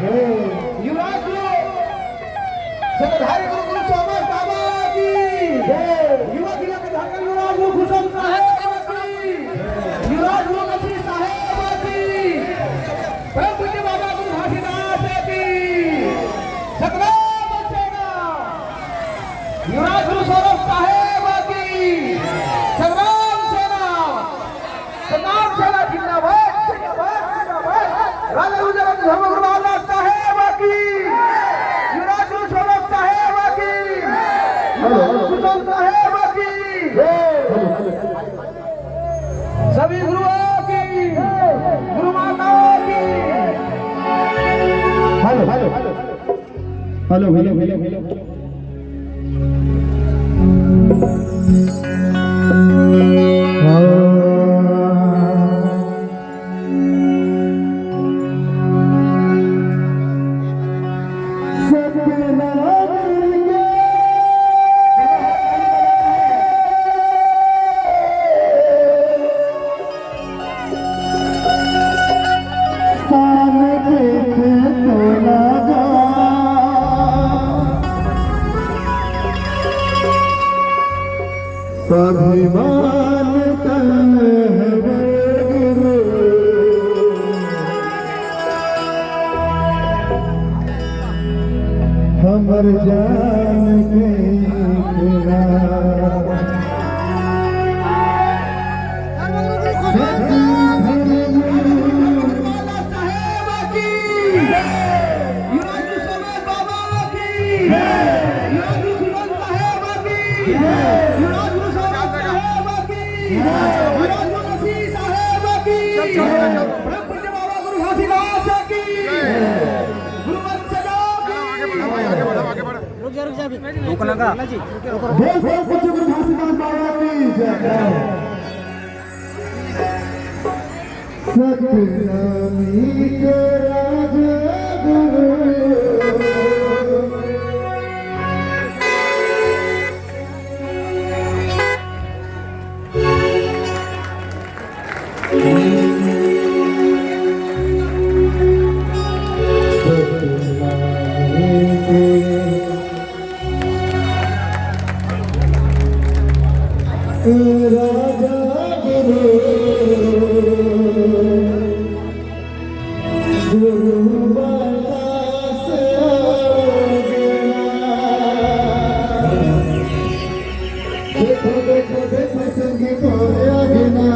युवराज सत्ताधारी गुरु गुरु स्वामी बाबा की युवा जिला के धाकर युवराज खुशम साहेब की युवराज नसी साहेब की परम पूज्य बाबा गुरु घासीदास की सतनाम सेना युवराज गुरु सौरभ साहेब की सतनाम सेना जिंदाबाद राजा गुरुजगत धर्मगुरु बाबा साहेब की युवराज गुरु सौरभ साहेब की कुसुम साहेब की सभी गुरुओं की गुरु माताओं की hello hello hello hello hello hello स्वाभिमान गुरु हमर जान के युवराज नसी साहेब की परम पूज्य बाबा गुरु घासीदास की गुरु वत्सला की रुक जा रुकना का बोल बोल पूज्य गुरु घासीदास बाबा की जय सतनामी के राजा गुरु राजा गुरु बतास देखो देखो देखो संगी तोरे आगना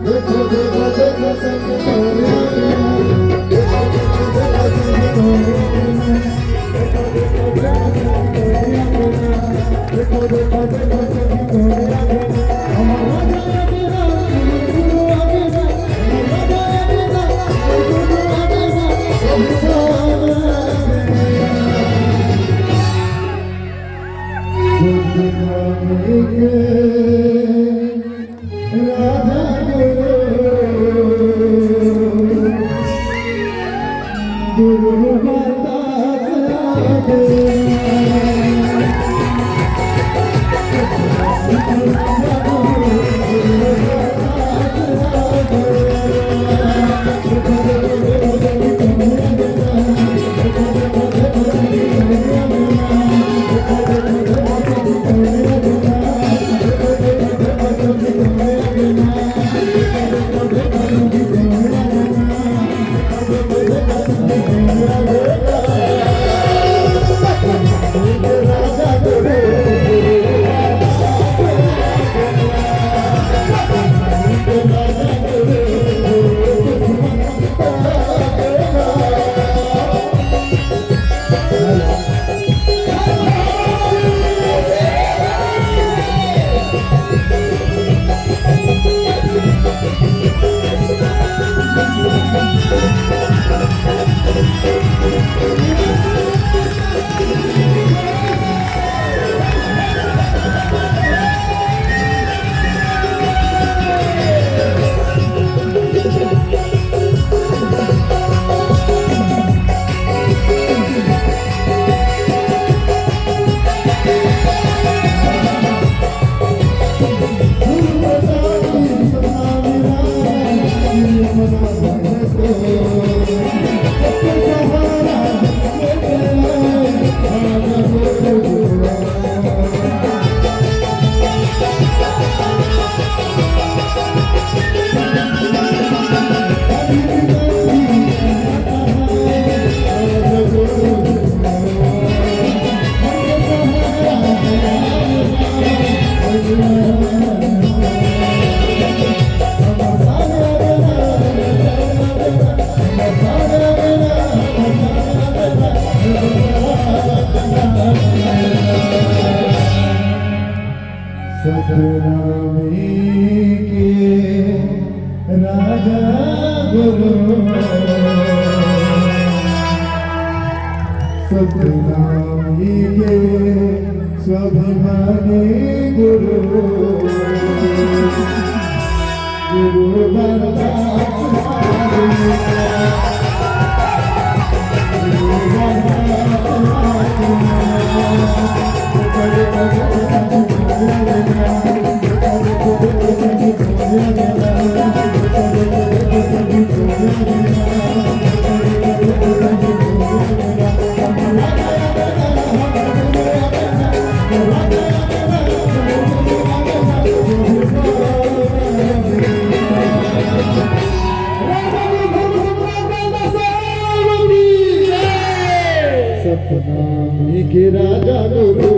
देखो देखो देखो संगी तोरे आगना देखो देखो देखो संगी तोरे आगना देखो देखो देखो संगी तोरे आगना गुरु की सतनामी के राजा गुरु सतनामी के स्वाभिमानी गुरु गुरु सतनामी के राजा गुरु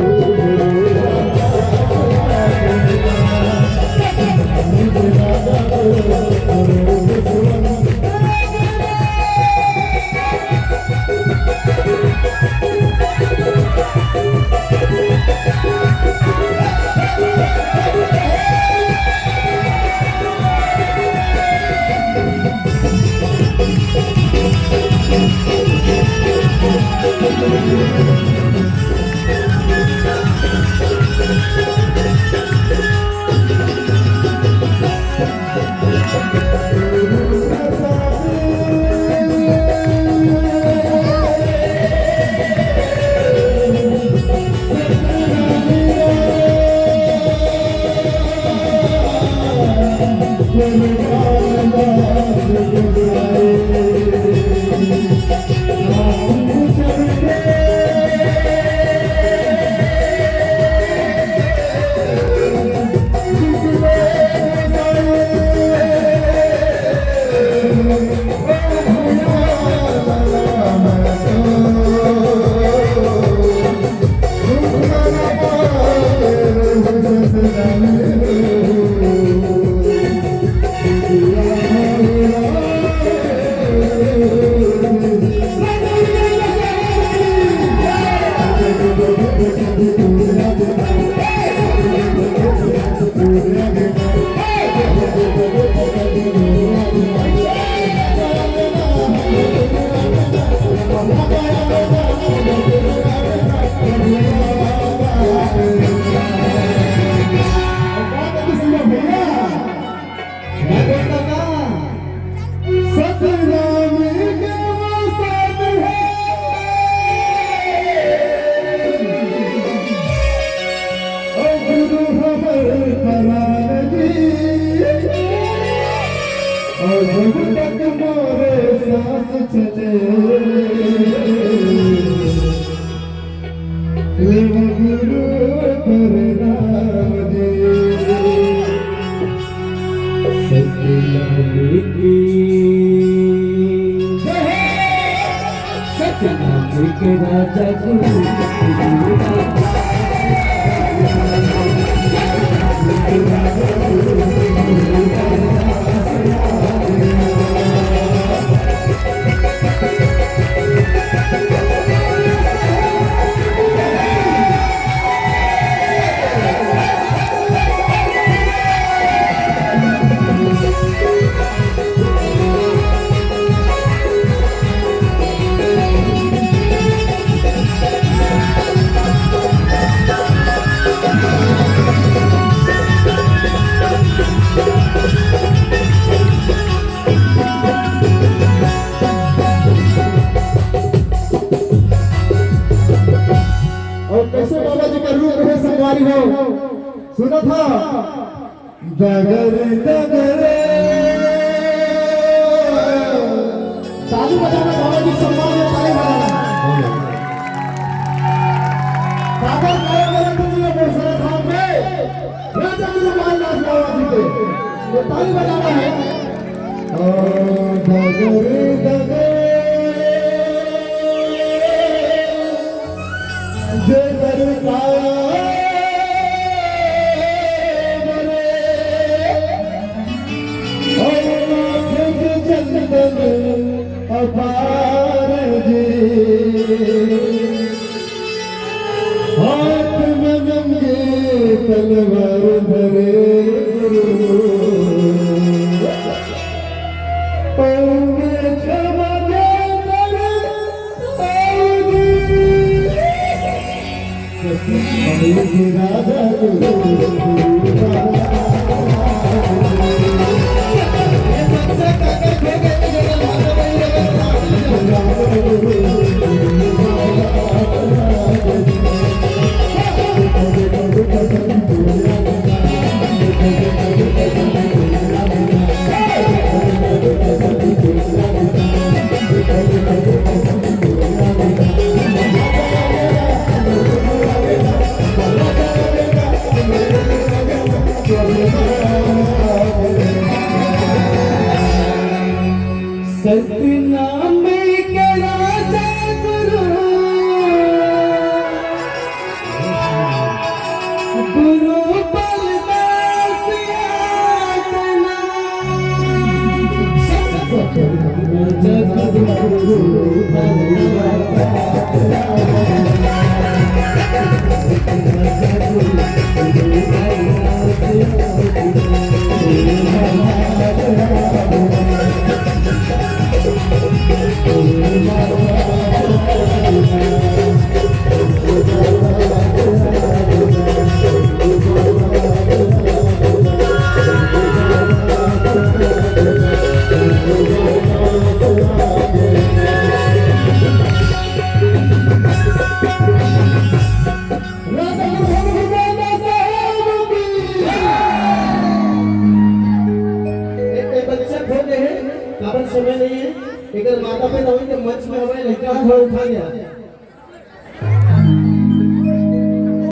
सतनामी के राजा गुरु हो सुना था डगर डगर ताली बजाना बाबा जी सम्मान में ताली बजाना बाबा कायम तुझे मोसरा धाम में राजा गुरु महाराज बाबा जी के ये ताली बजाना है डगर डगर जय दरबार अपार जी हाथ में नंगे तलवार धरे पाऊंगे क्षमा दे करे पाऊंगी राजा सतनाम के राजा गुरु गुरु बलदास आतना समय नहीं है, अगर माता पिता हुई तो मंच में हमें लड़का उठा गया